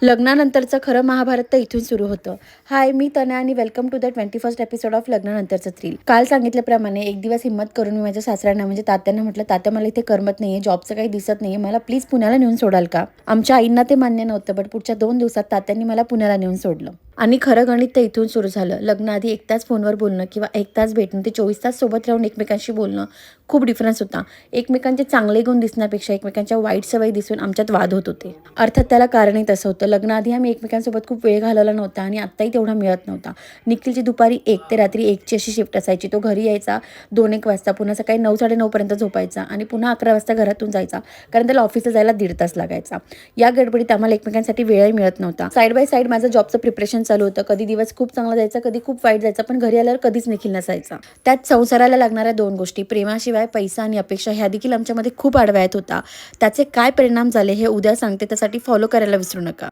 लग्नानंतरचं खरं महाभारत तर इथून सुरू होतं. हाय, मी तनया आणि welcome to the 21st episode of लग्नानंतरचं थ्रिल. काल सांगितल्याप्रमाणे एक दिवस हिंमत करून मी माझ्या सासऱ्यांना म्हणजे तात्यांना म्हटलं, तात्या मला इथे करमत नाहीये, जॉबचं काही दिसत नाहीये, मला प्लीज पुण्याला नेऊन सोडाल का? आमच्या आईंना ते मान्य नव्हतं, बट पुढच्या 2 दिवसात तात्यांनी मला पुण्याला नेऊन सोडलं. आणि खरं गणित तर इथून सुरू झालं. लग्नाआधी 1 तास फोनवर बोलणं किंवा 1 तास भेटणं ते 24 तास सोबत राहून एकमेकांशी बोलणं खूप डिफरन्स होता. एकमेकांचे चांगले गुण दिसण्यापेक्षा एकमेकांच्या वाईट सवयी दिसून आमच्यात वाद होत होते. अर्थात त्याला कारणही तसं होतं. लग्नाआधी आम्ही एकमेकांसोबत खूप वेळ घालवला नव्हता आणि आत्ताही तेवढा मिळत नव्हता. निखिलची दुपारी 1 ते रात्री 1ची अशी शिफ्ट असायची. तो घरी यायचा 2-1 वाजता, पुन्हा सकाळी 9-9:30 पर्यंत झोपायचा आणि पुन्हा 11 वाजता घरातून जायचा, कारण त्याला ऑफिसला जायला 1.5 तास लागायचा. या गडबडीत आम्हाला एकमेकांसाठी वेळही मिळत नव्हता. साईड बाय साईड माझं जॉबचं प्रिपरेशन चालू होतं. कधी दिवस खूप चांगला जायचा, कधी खूप वाईट जायचा, पण घरी आल्यावर कधीच निखिल नसायचा. त्यात संसाराला लागणाऱ्या 2 गोष्टी, प्रेमाशिवाय पैसा आणि अपेक्षा, ह्या देखील आमच्यामध्ये खूप आडव्या होता. त्याचे काय परिणाम झाले हे उद्या सांगते, त्यासाठी फॉलो करायला विसरू नका.